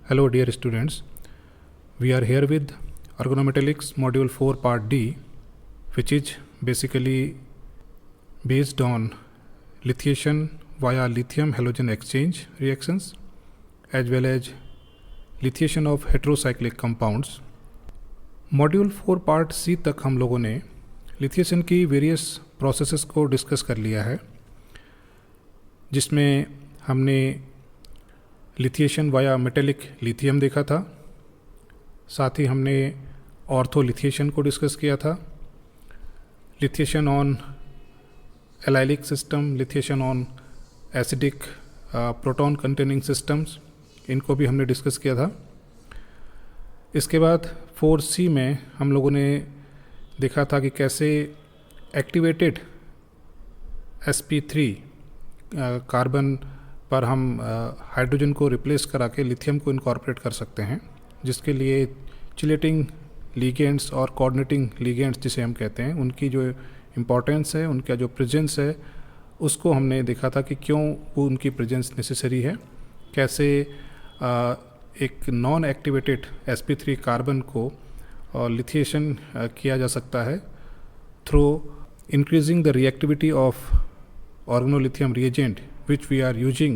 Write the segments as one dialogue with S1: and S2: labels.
S1: Hello dear students, we are here with Organometallics Module 4 Part D, which is basically based on lithiation via lithium halogen exchange reactions as well as lithiation of heterocyclic compounds. Module 4 part C तक हम लोगों ने लिथिएशन की various processes को discuss कर लिया है, जिसमें हमने लिथिएशन वाया मेटेलिक लिथियम देखा था, साथ ही हमने ऑर्थोलिथिएशन को डिस्कस किया था, lithiation on allylic system, lithiation on acidic proton containing systems, इनको भी हमने डिस्कस किया था। इसके बाद 4C में हम लोगों ने देखा था कि कैसे एक्टिवेटेड sp3 कार्बन पर हम हाइड्रोजन को रिप्लेस करा के लिथियम को इनकॉर्पोरेट कर सकते हैं, जिसके लिए चिलेटिंग लिगेंड्स और कोऑर्डिनेटिंग लिगेंड्स जिसे हम कहते हैं, उनकी जो इम्पोर्टेंस है, उनका जो प्रेजेंस है, उसको हमने देखा था कि क्यों वो उनकी प्रेजेंस नेसेसरी है, कैसे एक नॉन एक्टिवेटेड sp3 कार्बन को लिथिएशन किया जा सकता है through increasing the reactivity of organolithium reagent which we are using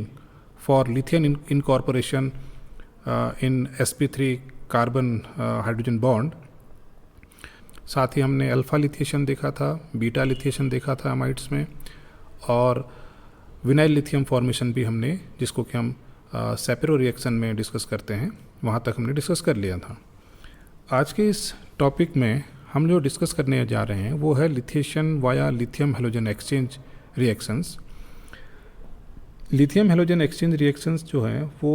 S1: for lithium incorporation in sp3 carbon hydrogen bond. साथ ही हमने अल्फा लिथिएशन देखा था, बीटा लिथिएशन देखा था अमाइड्स में, और विनाइल लिथियम फॉर्मेशन भी हमने, जिसको कि हम सेपेरो रिएक्शन में डिस्कस करते हैं, वहाँ तक हमने डिस्कस कर लिया था। आज के इस टॉपिक में हम जो डिस्कस करने जा रहे हैं वो है lithiation via lithium halogen exchange reactions. Lithium halogen exchange reactions जो हैं वो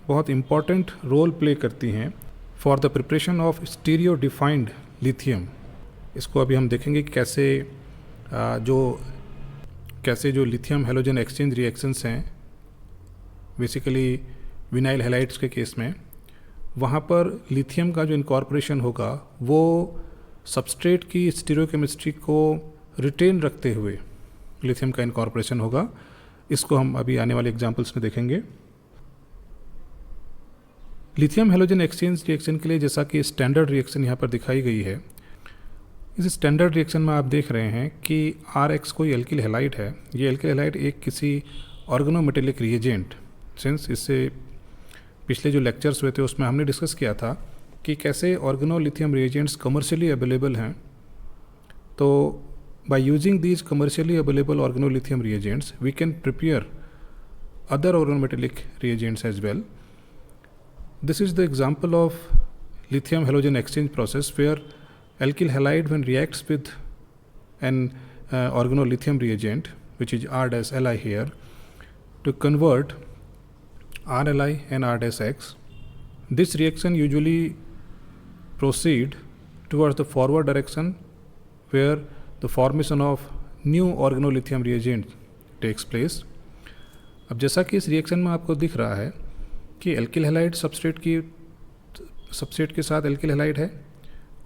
S1: बहुत इम्पॉर्टेंट रोल प्ले करती हैं for the preparation of stereo defined lithium. इसको अभी हम देखेंगे कि कैसे जो लिथियम हैलोजन एक्सचेंज रिएक्शंस हैं, बेसिकली विनाइल हैलाइड्स के केस में, वहाँ पर लिथियम का जो इनकॉर्पोरेशन होगा वो सबस्ट्रेट की स्टीरियोकेमिस्ट्री को रिटेन रखते हुए लिथियम का इनकॉर्पोरेशन होगा। इसको हम अभी आने वाले एग्जांपल्स में देखेंगे। लिथियम हैलोजन एक्सचेंज रिएक्शन के लिए जैसा कि स्टैंडर्ड रिएक्शन यहाँ पर दिखाई गई है, इस स्टैंडर्ड रिएक्शन में आप देख रहे हैं कि RX कोई एल्किल हैलाइड है। ये एल्किल हैलाइड एक किसी ऑर्गेनोमेटेलिक रिएजेंट, सिंस इससे पिछले जो लेक्चर्स हुए थे उसमें हमने डिस्कस किया था कि कैसे ऑर्गेनोलिथियम रिएजेंट्स कमर्शियली अवेलेबल हैं। तो by using these commercially available organolithium reagents, we can prepare other organometallic reagents as well. This is the example of lithium halogen exchange process where alkyl halide, when reacts with an organolithium reagent, which is R-Li here, to convert RLi and R-X, this reaction usually proceed towards the forward direction where the formation of new organolithium reagent takes place. अब जैसा कि इस reaction में आपको दिख रहा है कि एल्किल हैलाइड सबस्ट्रेट के साथ एल्किल हैलाइड है,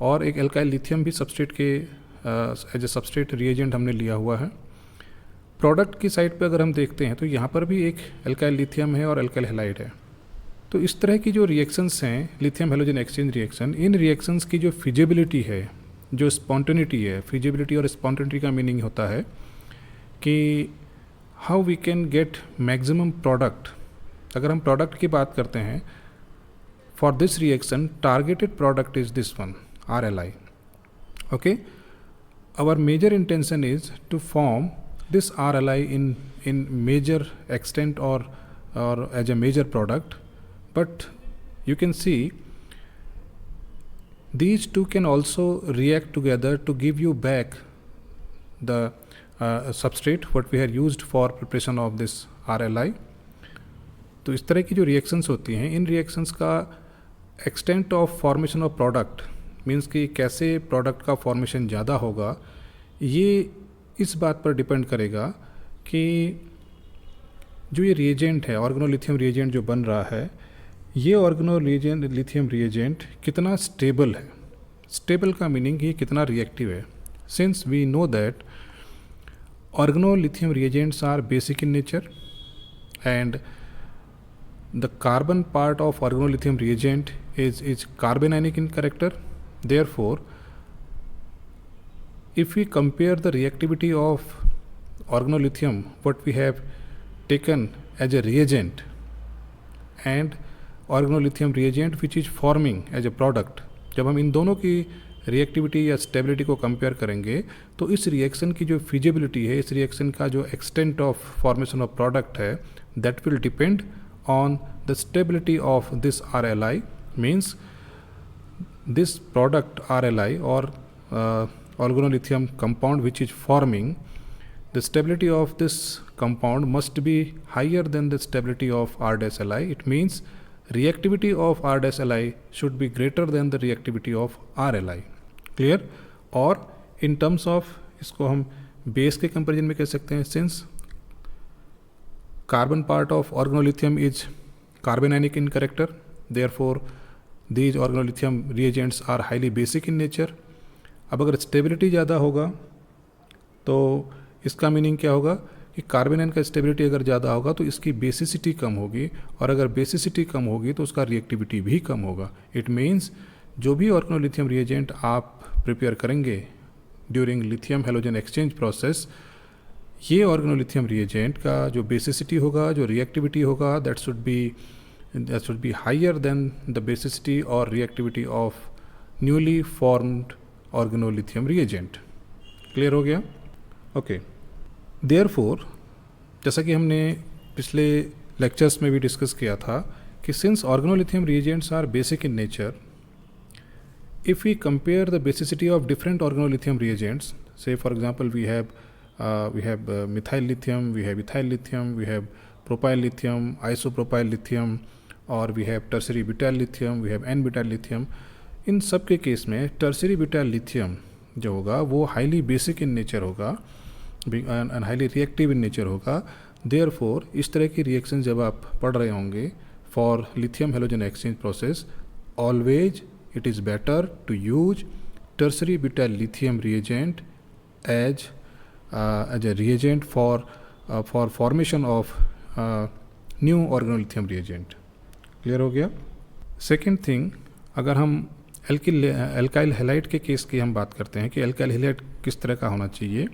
S1: और एक एल्काइल लिथियम भी सबस्ट्रेट के एज ए सबस्ट्रेट रिएजेंट हमने लिया हुआ है। प्रोडक्ट की साइड पे अगर हम देखते हैं तो यहाँ पर भी एक एल्काइल लिथियम है और एल्काइल हैलाइड है। तो इस तरह की जो रिएक्शंस हैं लिथियम हैलोजन एक्सचेंज रिएक्शन, इन रिएक्शंस की जो फिजिबिलिटी है, जो स्पॉन्टेनिटी है, फिजिबिलिटी और स्पॉन्टेनिटी का मीनिंग होता है कि how we can get maximum product. अगर हम प्रोडक्ट की बात करते हैं, for this reaction targeted product is this one, RLi। Okay, our major intention is to form this RLi in major extent or as a major product, but you can see these two can also react together to give you back the substrate what we had used for preparation of this RLi. तो इस तरह की जो reactions होती हैं, इन reactions का extent of formation of product means कि कैसे प्रोडक्ट का फॉर्मेशन ज़्यादा होगा, ये इस बात पर डिपेंड करेगा कि जो ये रिएजेंट है, ऑर्गेनोलिथियम रिएजेंट जो बन रहा है, ये ऑर्गेनोलिथियम रिएजेंट कितना स्टेबल है। स्टेबल का मीनिंग ये कितना रिएक्टिव है। Since we know that organolithium reagents are basic in nature and the carbon part of organolithium reagent is carbanionic in character. Therefore, if we compare the reactivity of organolithium, what we have taken as a reagent, and organolithium reagent which is forming as a product, जब हम इन दोनों की reactivity या stability को compare करेंगे तो इस reaction की जो फिजिबिलिटी है, इस रिएक्शन का जो extent of formation of product है, that will depend on the stability of this RLI. Means this product RLI or organolithium compound which is forming, the stability of this compound must be higher than the stability of R-Li. It means reactivity of R-Li should be greater than the reactivity of RLI. Clear? और in terms of इसको हम base के comparison में कह सकते हैं, since carbon part of organolithium is carbanionic in character, therefore these organolithium reagents are highly basic in nature. अब अगर स्टेबिलिटी ज़्यादा होगा तो इसका मीनिंग क्या होगा कि कार्बेनाइन का स्टेबिलिटी अगर ज़्यादा होगा तो इसकी बेसिसिटी कम होगी, और अगर बेसिसिटी कम होगी तो उसका रिएक्टिविटी भी कम होगा. इट मीन्स जो भी ऑर्गेनोलिथियम रिएजेंट आप प्रिपेयर करेंगे during lithium halogen exchange process, ये ऑर्गेनोलिथियम रिएजेंट का जो बेसिसिटी होगा, जो रिएक्टिविटी होगा, that should be higher than the basicity और reactivity of newly formed organolithium reagent. Clear हो गया? ओके. देयरफॉर जैसा कि हमने पिछले लेक्चर्स में भी डिस्कस किया था कि since organolithium reagents are basic in nature, if we compare the basicity of different organolithium reagents, say for example we have methyl lithium, we have ethyl lithium, we have propyl lithium, isopropyl lithium, or we have tertiary butyl lithium, we have n-butyl lithium. इन सब के case में tertiary butyl lithium जो होगा वो highly basic in nature होगा and highly reactive in nature होगा. Therefore इस तरह की रिएक्शन जब आप पढ़ रहे होंगे for lithium halogen exchange process, always it is better to use tertiary butyl lithium reagent as a reagent for formation of new organolithium reagent. Clear हो गया? Second thing, अगर हम एल्काइल हैलाइड के केस की हम बात करते हैं कि एल्काइल हैलाइड किस तरह का होना चाहिए,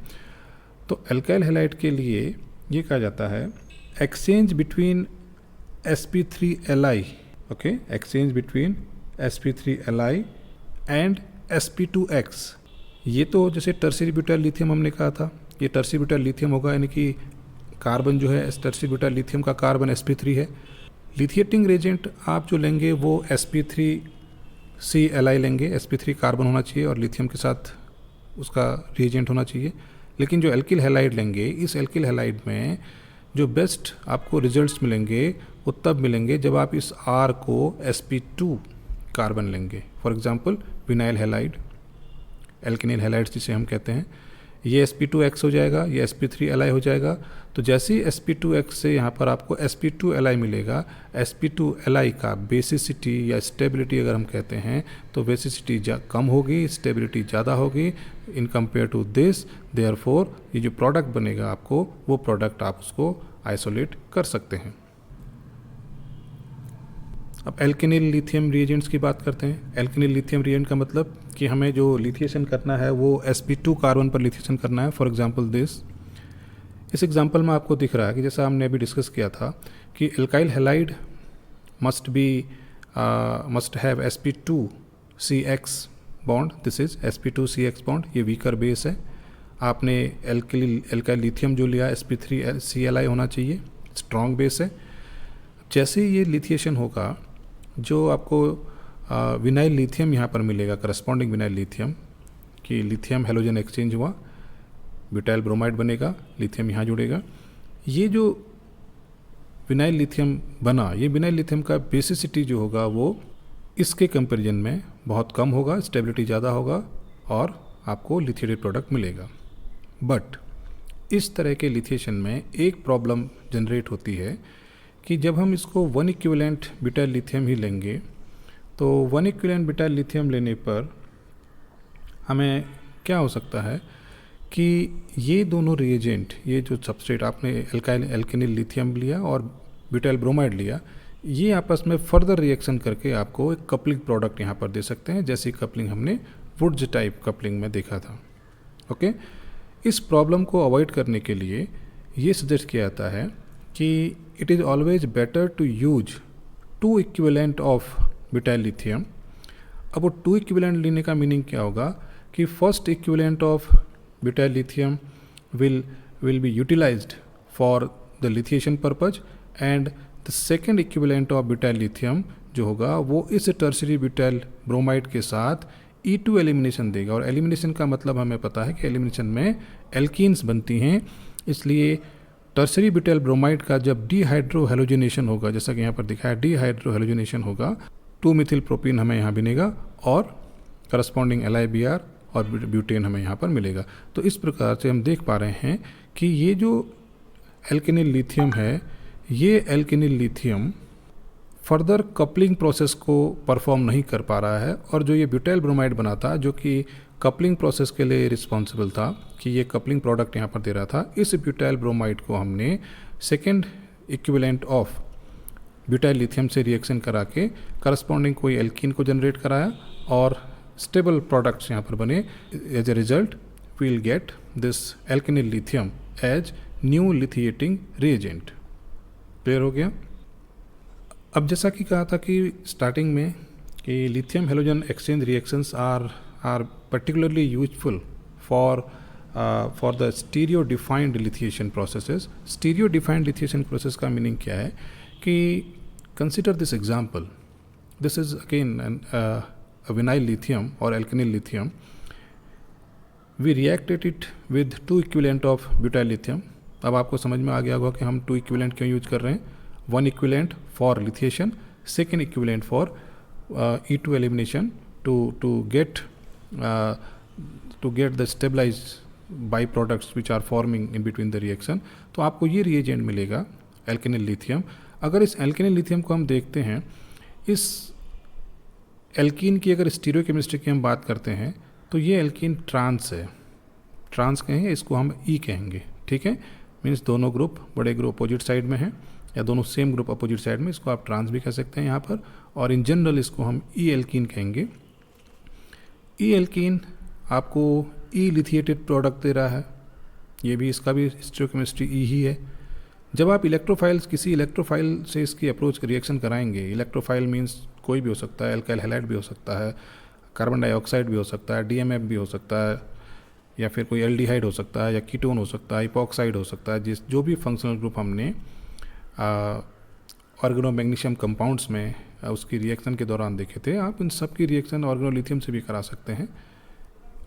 S1: तो एल्काइल हैलाइड के लिए ये कहा जाता है exchange between sp3Li, okay, exchange between sp3Li and sp2X. ये तो जैसे टर्सरी ब्यूटाइल लिथियम हमने कहा था, ये टर्सरी ब्यूटाइल लिथियम होगा, यानी कि कार्बन जो है टर्सरी ब्यूटाइल लिथियम का कार्बन sp3 है. लिथिएटिंग रेजेंट आप जो लेंगे वो sp3Cli लेंगे, sp3 कार्बन होना चाहिए और लिथियम के साथ उसका रिएजेंट होना चाहिए. लेकिन जो एल्किल हैलाइड लेंगे, इस एल्किल हैलाइड में जो बेस्ट आपको रिजल्ट्स मिलेंगे वो तब मिलेंगे जब आप इस R को sp2 कार्बन लेंगे. For example vinyl halide, alkenyl halides जिसे हम कहते हैं, ये sp2X हो जाएगा, ये sp3Li हो जाएगा. तो जैसे ही sp2X से यहाँ पर आपको sp2Li मिलेगा, sp2Li का बेसिसिटी या स्टेबिलिटी अगर हम कहते हैं तो बेसिसिटी कम होगी, स्टेबिलिटी ज़्यादा होगी in compare to this. Therefore ये जो प्रोडक्ट बनेगा आपको, वो प्रोडक्ट आप उसको आइसोलेट कर सकते हैं. अब एल्केनिल लिथियम रिएजेंट्स की बात करते हैं. एल्केनिल लिथियम रिएजेंट का मतलब कि हमें जो लिथिएशन करना है वो sp2 कार्बन पर लिथिएशन करना है. फॉर एग्जांपल दिस, इस एग्जांपल में आपको दिख रहा है कि जैसा हमने अभी डिस्कस किया था कि alkyl halide must have sp2CX bond. This is sp2CX bond, ये वीकर बेस है. आपने एल्काइल लिथियम जो लिया sp3Cli होना चाहिए, स्ट्रॉन्ग बेस है. जैसे ये लिथिएशन होगा, जो आपको विनाइल लिथियम यहाँ पर मिलेगा, करस्पॉन्डिंग विनाइल लिथियम कि लिथियम हैलोजन एक्सचेंज हुआ, ब्यूटाइल ब्रोमाइड बनेगा, लिथियम यहाँ जुड़ेगा. ये जो विनाइल लिथियम बना, ये विनाइल लिथियम का बेसिसिटी जो होगा वो इसके कंपैरिजन में बहुत कम होगा, स्टेबिलिटी ज़्यादा होगा और आपको लिथिएटेड प्रोडक्ट मिलेगा. बट इस तरह के लिथिएशन में एक प्रॉब्लम जनरेट होती है कि जब हम इसको 1 इक्विवेलेंट ब्यूटाइल लिथियम ही लेंगे तो 1 इक्विवेलेंट ब्यूटाइल लिथियम लेने पर हमें क्या हो सकता है कि ये दोनों रिएजेंट, ये जो सबस्ट्रेट आपने एल्केनिल लिथियम लिया और ब्यूटाइल ब्रोमाइड लिया, ये आपस में फर्दर रिएक्शन करके आपको एक कपलिंग प्रोडक्ट यहाँ पर दे सकते हैं, जैसी कपलिंग हमने वुड्स टाइप कपलिंग में देखा था। ओके, इस प्रॉब्लम को अवॉइड करने के लिए ये सजेस्ट किया जाता है कि it is always better to use 2 equivalent of butyl lithium. अब वो 2 इक्विवेलेंट लेने का मीनिंग क्या होगा कि first equivalent of butyl lithium will be utilized for the lithiation purpose and the second equivalent of butyl lithium जो होगा वो इस टर्शरी ब्यूटाइल ब्रोमाइड के साथ E2 एलिमिनेशन देगा। और एलिमिनेशन का मतलब हमें पता है कि एलिमिनेशन में एल्कीन्स बनती हैं, इसलिए टर्शरी ब्यूटाइल ब्रोमाइड का जब डीहाइड्रो हेलोजिनेशन होगा, जैसा कि यहाँ पर दिखाया डीहाइड्रो हेलोजिनेशन होगा, 2 मिथिल प्रोपीन हमें यहाँ बनेगा और करस्पॉन्डिंग LiBr और ब्यूटेन हमें यहाँ पर मिलेगा। तो इस प्रकार से हम देख पा रहे हैं कि ये जो एल्केनिल लिथियम है, ये एल्केनिल लिथियम फर्दर कपलिंग प्रोसेस को परफॉर्म नहीं कर पा रहा है, और जो ये ब्यूटाइल ब्रोमाइड बना था जो कि कपलिंग प्रोसेस के लिए रिस्पॉन्सिबल था, कि ये कपलिंग प्रोडक्ट यहाँ पर दे रहा था, इस ब्यूटाइल ब्रोमाइड को हमने second equivalent of butyl lithium से रिएक्शन करा के करस्पॉन्डिंग कोई एल्कीन को जनरेट कराया और स्टेबल प्रोडक्ट्स यहाँ पर बने। As a result we will get this alkenyl lithium as new lithiating reagent. Clear हो गया? अब जैसा कि कहा था कि स्टार्टिंग में कि lithium halogen exchange reactions are particularly useful for the stereo defined lithiation processes. Stereo defined lithiation process का मीनिंग क्या है कि consider this example, this is again vinyl lithium और alkenyl lithium, we reacted it with 2 equivalent of butyl lithium. अब आपको समझ में आ गया होगा कि हम 2 इक्विवेलेंट क्यों यूज कर रहे हैं। 1 equivalent for lithiation, second equivalent for E2 elimination to get the stabilized byproducts which are forming in between the reaction। तो आपको ये रिएजेंट मिलेगा एल्केनिल लिथियम। अगर इस एल्केनिल लिथियम को हम देखते हैं, इस एल्कीन की अगर स्टीरियोकेमिस्ट्री की हम बात करते हैं तो ये एल्कीन ट्रांस है, ट्रांस कहेंगे, इसको हम ई कहेंगे। ठीक है, मीन्स दोनों ग्रुप बड़े ग्रुप अपोजिट साइड में हैं, या दोनों सेम ग्रुप अपोजिट साइड में, इसको आप ट्रांस भी कह सकते हैं यहाँ पर, और इन जनरल इसको हम ई एल्कीन कहेंगे। ई एल्कीन आपको ई लिथिएटेड प्रोडक्ट दे रहा है, ये भी इसका भी स्टीरियोकेमिस्ट्री ई ही है। जब आप इलेक्ट्रोफाइल्स किसी इलेक्ट्रोफाइल से इसकी अप्रोच रिएक्शन कराएंगे, इलेक्ट्रोफाइल मीन्स कोई भी हो सकता है, अल्काइल हैलाइड भी हो सकता है, कार्बन डाइऑक्साइड भी हो सकता है, DMF भी हो सकता है, या फिर कोई एल्डिहाइड हो सकता है, या कीटोन हो सकता है, इपॉक्साइड हो सकता है, जो भी फंक्शनल ग्रुप हमने ऑर्गेनोमैग्नीशियम कंपाउंड्स में उसकी रिएक्शन के दौरान देखे थे, आप इन सब की रिएक्शन ऑर्गेनोलिथियम से भी करा सकते हैं।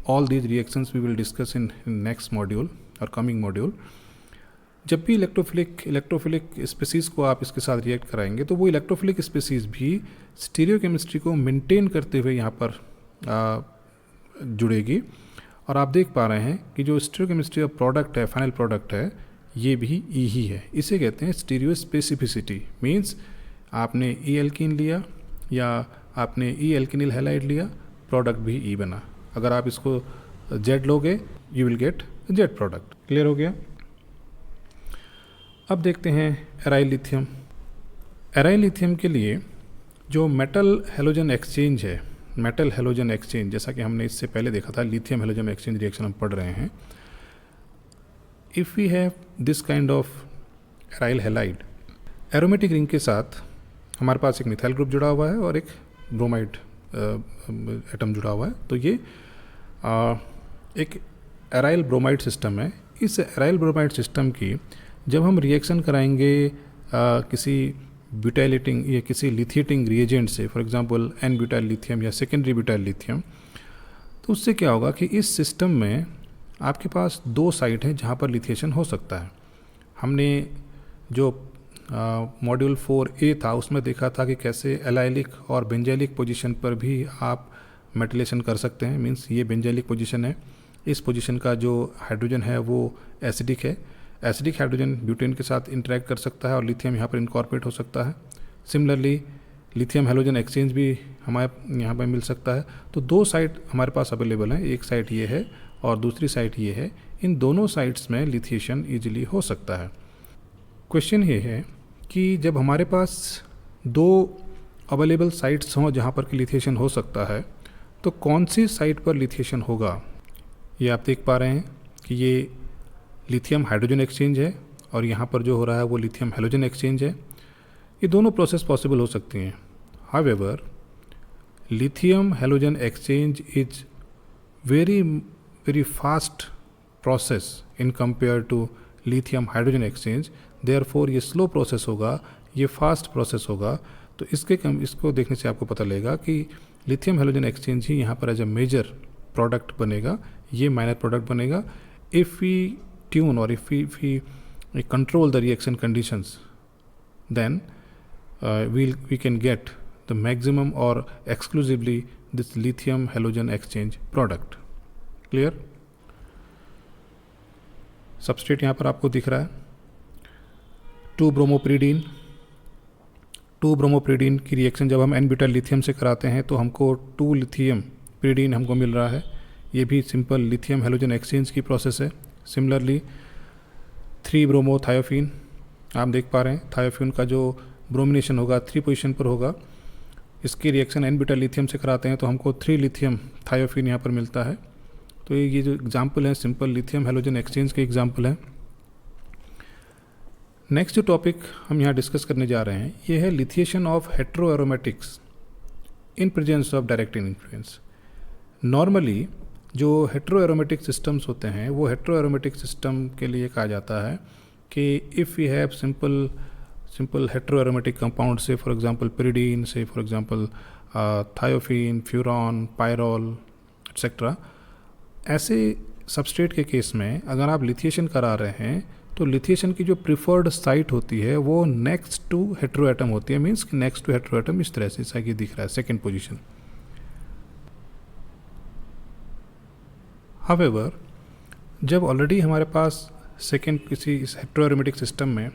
S1: All these reactions we will discuss in next module और कमिंग मॉड्यूल। जब भी इलेक्ट्रोफिलिक स्पीसीज़ को आप इसके साथ रिएक्ट कराएंगे तो वो इलेक्ट्रोफिलिक स्पीसीज़ भी स्टीरियोकेमिस्ट्री को मेंटेन करते हुए यहाँ पर जुड़ेगी। और आप देख पा रहे हैं कि जो स्टीरियोकेमिस्ट्री का प्रोडक्ट है, फाइनल प्रोडक्ट है, ये भी ई ही है। इसे कहते हैं स्टीरियो स्पेसिफिसिटी। मीन्स आपने ई एल्कीन लिया या आपने ई एल्केनिल हैलाइड लिया, प्रोडक्ट भी ई बना। अगर आप इसको जेड लोगे you will get Z product. Clear हो गया? अब देखते हैं एराइल लिथियम। एराइल लिथियम के लिए जो मेटल हेलोजन एक्सचेंज है, मेटल हेलोजन एक्सचेंज, जैसा कि हमने इससे पहले देखा था, लिथियम हेलोजन एक्सचेंज रिएक्शन हम पढ़ रहे हैं। If we have this kind of aryl halide, aromatic ring के साथ हमारे पास एक मिथाइल ग्रुप जुड़ा हुआ है और एक ब्रोमाइड एटम जुड़ा हुआ है, तो ये एक एराइल ब्रोमाइड सिस्टम है। इस एराइल ब्रोमाइड सिस्टम की जब हम रिएक्शन कराएंगे किसी ब्यूटाइलेटिंग या किसी लिथिएटिंग रिएजेंट से, for example n butyl lithium या सेकेंडरी ब्यूटाइल लिथियम, तो उससे क्या होगा कि इस सिस्टम में आपके पास 2 साइट हैं जहाँ पर लिथिएशन हो सकता है। हमने जो मॉड्यूल 4A था उसमें देखा था कि कैसे एलाइलिक और बेंजाइलिक पोजीशन पर भी आप मेटिलेशन कर सकते हैं। मींस ये बेंजाइलिक पोजीशन है, इस पोजीशन का जो हाइड्रोजन है वो एसिडिक है, एसिडिक हाइड्रोजन ब्यूटेन के साथ इंटरेक्ट कर सकता है और लिथियम यहाँ पर इनकॉर्पोरेट हो सकता है। सिमिलरली लिथियम हेलोजन एक्सचेंज भी हमारे यहाँ पर मिल सकता है। तो 2 साइट हमारे पास अवेलेबल हैं, एक साइट ये है और दूसरी साइट ये है। इन दोनों साइट्स में लिथिएशन ईजिली हो सकता है। क्वेश्चन ये है कि जब हमारे पास दो अवेलेबल साइट्स हों जहाँ पर कि लिथिएशन हो सकता है, तो कौन सी साइट पर लिथिएशन होगा, ये आप देख पा रहे हैं कि ये लिथियम हाइड्रोजन एक्सचेंज है और यहाँ पर जो हो रहा है वो लिथियम हैलोजन एक्सचेंज है। ये दोनों प्रोसेस पॉसिबल हो सकती हैं। However lithium halogen exchange is very fast process in compare to lithium hydrogen exchange, therefore ये स्लो प्रोसेस होगा, ये फास्ट प्रोसेस होगा। तो इसको देखने से आपको पता लगेगा कि लिथियम हैलोजन एक्सचेंज ही यहाँ पर एज अ मेजर प्रोडक्ट बनेगा, ये माइनर प्रोडक्ट बनेगा। इफ़ वी ट्यून और if we control the reaction conditions, then we can get the maximum or exclusively this lithium halogen exchange product. Clear? Substrate यहाँ पर आपको दिख रहा है 2-ब्रोमोप्रिडीन। 2-ब्रोमोप्रिडीन की रिएक्शन जब हम n-ब्यूटाइल लिथियम से कराते हैं तो हमको 2 लिथियम प्रिडीन हमको मिल रहा है। ये भी सिंपल लिथियम हैलोजन एक्सचेंज की प्रोसेस है। सिमिलरली 3-ब्रोमोथायोफीन आप देख पा रहे हैं, थायोफीन का जो ब्रोमिनेशन होगा 3 पोजीशन पर होगा। इसकी रिएक्शन n-ब्यूटाइल लिथियम से कराते हैं तो हमको 3 लिथियम थायोफीन यहाँ पर मिलता है। तो ये जो एग्जांपल है सिंपल लिथियम हैलोजन एक्सचेंज के एग्जांपल है। नेक्स्ट जो टॉपिक हम यहाँ डिस्कस करने जा रहे हैं ये है lithiation of hetero aromatics in presence of direct influence. Normally जो हेट्रो एरोमेटिक सिस्टम्स होते हैं वो हेट्रो एरोमेटिक सिस्टम के लिए कहा जाता है कि if we have simple hetero aromatic compound, say for example pyridine, say for example thiophene, furan, pyrrole etcetera, ऐसे सबस्ट्रेट के केस में अगर आप लिथिएशन करा रहे हैं तो लिथिएशन की जो प्रिफर्ड साइट होती है वो नेक्स्ट टू हेट्रो एटम होती है। मीन्स कि नेक्स्ट टू हेट्रो एटम इस तरह से जैसा कि दिख रहा है सेकेंड पोजीशन। हाउएवर जब ऑलरेडी हमारे पास सेकेंड किसी इस हेट्रो एरोमेटिक सिस्टम में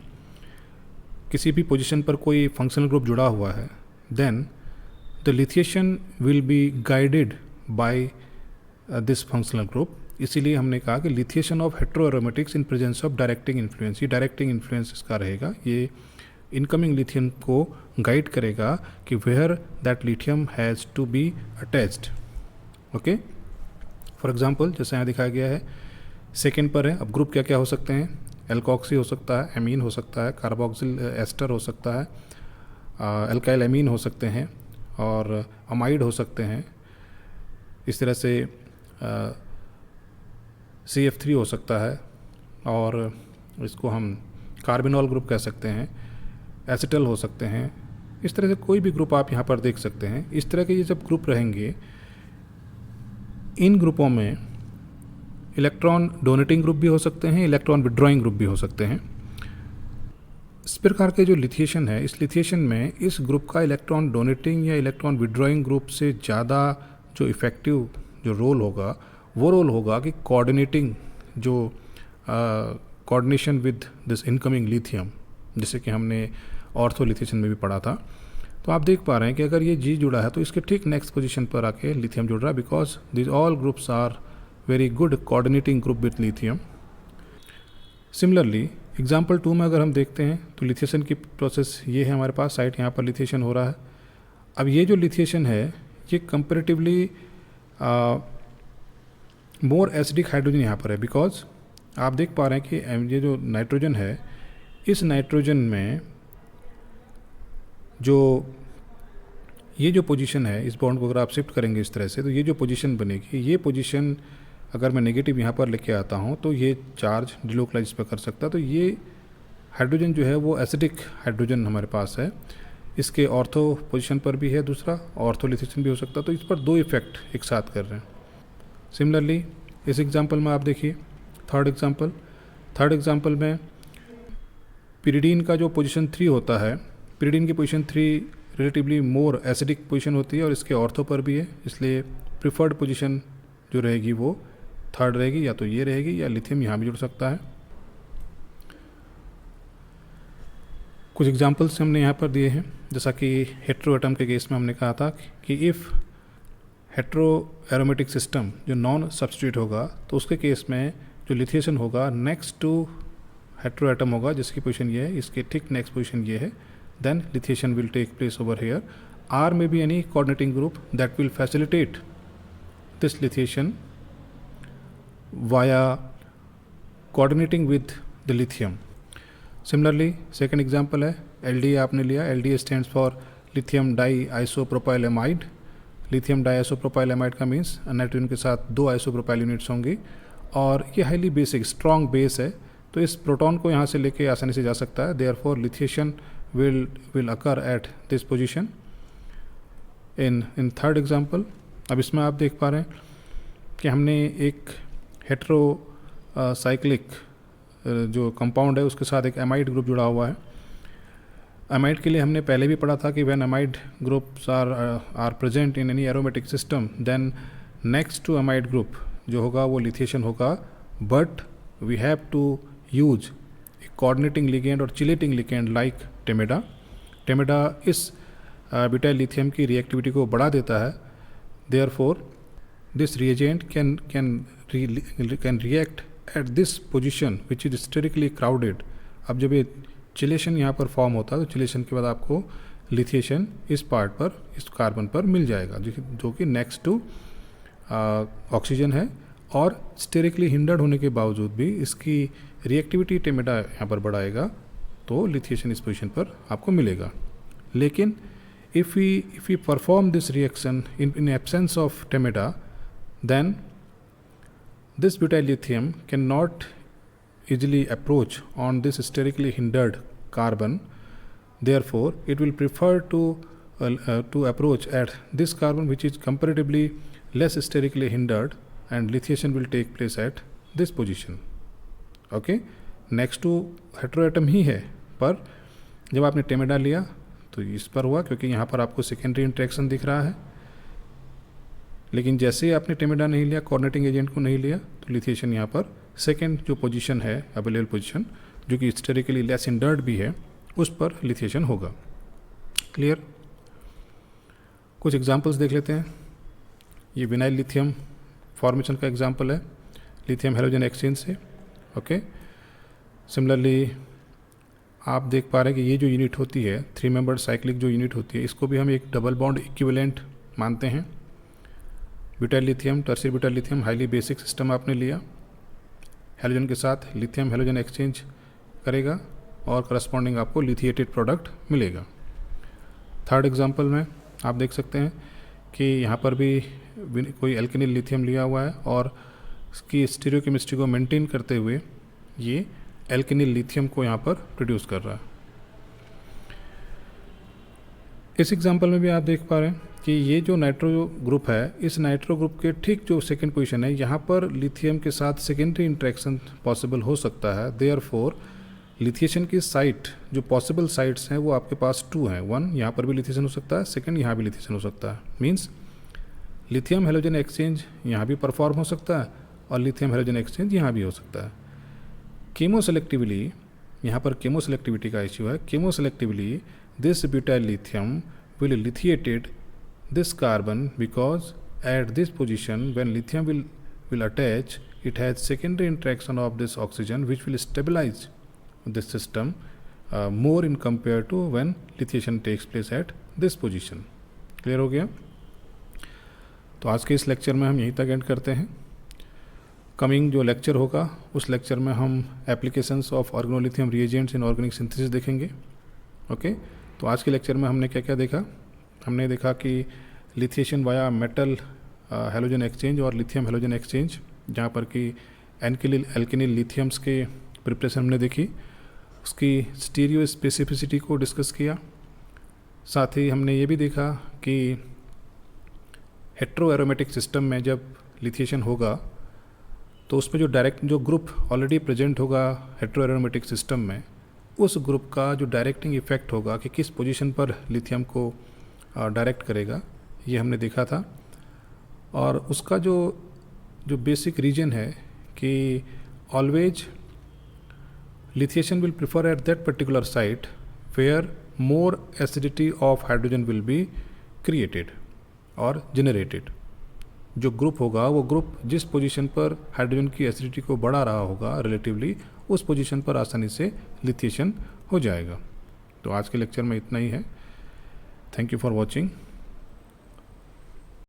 S1: किसी भी पोजीशन पर कोई फंक्शनल ग्रुप जुड़ा हुआ है, then the lithiation will be guided by this functional group. इसीलिए हमने कहा कि lithiation of hetero aromatics in presence of directing influence, ये डायरेक्टिंग इन्फ्लुएंस इसका रहेगा। ये इनकमिंग लिथियम को गाइड करेगा कि where that lithium has to be attached. Okay, for example जैसे यहाँ दिखाया गया है सेकेंड पर है। अब ग्रुप क्या क्या हो सकते हैं, एल्कोक्सी हो सकता है, एमीन हो सकता है, कार्बोक्सिल एस्टर हो सकता है, एल्काइल एमीन हो सकते हैं और अमाइड हो सकते हैं। इस तरह से CF3 हो सकता है और इसको हम कार्बिनॉल ग्रुप कह सकते हैं, एसिटल हो सकते हैं। इस तरह से कोई भी ग्रुप आप यहाँ पर देख सकते हैं। इस तरह के ये जब ग्रुप रहेंगे, इन ग्रुपों में इलेक्ट्रॉन डोनेटिंग ग्रुप भी हो सकते हैं, इलेक्ट्रॉन विड्रॉइंग ग्रुप भी हो सकते हैं। इस प्रकार के जो लिथिएशन है, इस लिथिएशन में इस ग्रुप का इलेक्ट्रॉन डोनेटिंग या इलेक्ट्रॉन विड्रॉइंग ग्रुप से ज़्यादा जो इफ़ेक्टिव जो रोल होगा वो रोल होगा कि कोऑर्डिनेटिंग जो coordination with this incoming lithium, जैसे कि हमने ऑर्थो लिथिएशन में भी पढ़ा था। तो आप देख पा रहे हैं कि अगर ये G जुड़ा है तो इसके ठीक नेक्स्ट पोजीशन पर आके लिथियम जुड़ रहा है, because this all groups are very good coordinating group with lithium. Similarly example 2 में अगर हम देखते हैं तो लिथिएशन की प्रोसेस ये है, हमारे पास साइट यहाँ पर लिथिएशन हो रहा है। अब ये जो लिथिएशन है ये कंपेरेटिवली मोर एसिडिक हाइड्रोजन यहाँ पर है, बिकॉज आप देख पा रहे हैं कि ये जो नाइट्रोजन है, इस नाइट्रोजन में जो ये जो पोजीशन है, इस बॉन्ड को अगर आप शिफ्ट करेंगे इस तरह से तो ये जो पोजीशन बनेगी, ये पोजीशन अगर मैं नेगेटिव यहाँ पर लेके आता हूँ तो ये चार्ज डिलोकलाइज पर कर सकता है। तो ये हाइड्रोजन जो है वो एसिडिक हाइड्रोजन हमारे पास है। इसके ऑर्थो पोजीशन पर भी है, दूसरा ऑर्थो लिथिएशन भी हो सकता है। तो इस पर दो इफेक्ट एक साथ कर रहे हैं। सिमिलरली इस एग्जांपल में आप देखिए थर्ड एग्जांपल में पिरिडीन का जो पोजीशन 3 होता है, पिरिडीन की position 3 relatively more acidic position होती है और इसके ऑर्थो पर भी है, इसलिए प्रिफर्ड पोजीशन जो रहेगी वो थर्ड रहेगी, या तो ये रहेगी या लिथियम यहाँ भी जुड़ सकता है। कुछ एग्जांपल्स हमने यहाँ पर दिए हैं, जैसा कि हेट्रो एटम के केस में हमने कहा था कि इफ़ हेट्रो एरोमेटिक सिस्टम जो नॉन सब्स्टिट्यूट होगा तो उसके केस में जो लिथिएशन होगा नेक्स्ट टू हेट्रो एटम होगा, जिसकी पोजीशन ये है, इसके ठीक नेक्स्ट पोजीशन ये है, then lithiation will take place over here. R may be any coordinating group that will facilitate this lithiation via coordinating with the lithium. Similarly, second example है LDA आपने लिया. LDA stands for lithium diisopropylamide. Lithium diisopropylamide का means nitrogen के साथ 2 isopropyl units होंगी और ये highly basic strong base है, तो इस प्रोटॉन को यहाँ से लेके आसानी से जा सकता है. Therefore lithiation will occur at this position. In third example, अब इसमें आप देख पा रहे हैं कि हमने एक हेट्रो साइक्लिक जो कंपाउंड है उसके साथ एक एमाइड ग्रुप जुड़ा हुआ है. एमाइड के लिए हमने पहले भी पढ़ा था कि when amide groups are present in any aromatic system then next to amide group जो होगा वो लिथिएशन होगा, but we have to use a coordinating ligand और chelating ligand like TMEDA. TMEDA इस ब्यूटाइल लिथियम की रिएक्टिविटी को बढ़ा देता है. Therefore this reagent can react at this position which is sterically crowded. अब जब ये चिलेशन यहाँ पर फॉर्म होता है तो चिलेशन के बाद आपको लिथिएशन इस पार्ट पर, इस कार्बन पर मिल जाएगा जो कि नेक्स्ट टू ऑक्सीजन है और स्टेरिकली हिंडर्ड होने के बावजूद भी इसकी रिएक्टिविटी टेमेडा यहाँ पर बढ़ाएगा तो लिथिएशन इस पोजीशन पर आपको मिलेगा. लेकिन if we perform this reaction in absence of TMEDA then this butyl lithium can not easily approach on this sterically hindered carbon. Therefore, it will prefer to approach at this carbon which is comparatively less sterically hindered, and lithiation will take place at this position. Okay, next to heteroatom ही है, पर जब आपने टेमेडा लिया तो इस पर हुआ क्योंकि यहाँ पर आपको सेकेंडरी इंट्रैक्शन दिख रहा है. लेकिन जैसे ही आपने टेमेडा नहीं लिया, कोऑर्डिनेटिंग एजेंट को नहीं लिया, तो लिथिएशन यहाँ पर सेकेंड जो पोजीशन है अवेलेबल पोजीशन जो कि स्टेरिकली लेस हिंडर्ड भी है उस पर लिथिएशन होगा. क्लियर? कुछ एग्जांपल्स देख लेते हैं. ये विनाइल लिथियम फॉर्मेशन का एग्जांपल है लिथियम हैलोजन एक्सचेंज से. ओके, सिमिलरली आप देख पा रहे हैं कि ये जो यूनिट होती है 3 मेंबर्ड साइक्लिक जो यूनिट होती है इसको भी हम एक डबल बॉन्ड इक्विवेलेंट मानते हैं. Butyl lithium, tertiary butyl lithium, highly basic system आपने लिया, हैलोजन के साथ लिथियम हैलोजन एक्सचेंज करेगा और करस्पॉन्डिंग आपको लिथिएटेड प्रोडक्ट मिलेगा. थर्ड एग्जांपल में आप देख सकते हैं कि यहाँ पर भी कोई एल्केनिल लिथियम लिया हुआ है और इसकी स्टीरियोकेमिस्ट्री को मेंटेन करते हुए ये एल्केनिल लिथियम को यहाँ पर प्रोड्यूस कर रहा है. इस एग्जांपल में भी आप देख पा रहे हैं कि ये जो नाइट्रो ग्रुप है, इस नाइट्रो ग्रुप के ठीक जो सेकंड पोजीशन है यहाँ पर लिथियम के साथ सेकेंडरी इंट्रैक्शन पॉसिबल हो सकता है. देयरफॉर लिथिएशन की साइट जो पॉसिबल साइट्स हैं वो आपके पास 2 हैं. 1 यहाँ पर भी लिथिएशन हो सकता है, सेकंड यहाँ भी लिथिएशन हो सकता है. मींस लिथियम हैलोजन एक्सचेंज यहाँ भी परफॉर्म हो सकता है और लिथियम हैलोजन एक्सचेंज यहाँ भी हो सकता है. कीमोसेलेक्टिवली, यहाँ पर कीमोसेलेक्टिविटी का इश्यू है. Chemoselectively this butyl lithium will lithiated this carbon because at this position when lithium will attach, it has secondary interaction of this oxygen which will stabilize this system more in compared to when lithiation takes place at this position. Clear हो गया? तो आज के इस lecture में हम यहीं तक एंड करते हैं. कमिंग जो लेक्चर होगा उस लेक्चर में हम applications of organolithium reagents in organic synthesis देखेंगे. ओके, तो आज के लेक्चर में हमने क्या क्या देखा? हमने देखा कि लिथिएशन वाया मेटल हैलोजन एक्सचेंज और लिथियम हैलोजन एक्सचेंज, जहाँ पर कि एल्केनिल लिथियम्स के प्रिपरेशन हमने देखी, उसकी स्टीरियो स्पेसिफिसिटी को डिस्कस किया. साथ ही हमने ये भी देखा कि हेट्रो एरोमेटिक सिस्टम में जब लिथिएशन होगा तो उसमें जो डायरेक्ट जो ग्रुप ऑलरेडी प्रेजेंट होगा हेट्रो एरोमेटिक सिस्टम में, उस ग्रुप का जो डायरेक्टिंग इफेक्ट होगा कि किस पोजीशन पर लिथियम को डायरेक्ट करेगा, ये हमने देखा था. और उसका जो बेसिक रीजन है कि always lithiation will prefer at that particular site where more acidity of hydrogen will be created और जनरेटेड. जो ग्रुप होगा वो ग्रुप जिस पोजीशन पर हाइड्रोजन की एसिडिटी को बढ़ा रहा होगा रिलेटिवली, उस पोजीशन पर आसानी से लिथिएशन हो जाएगा. तो आज के लेक्चर में इतना ही है। Thank you for watching.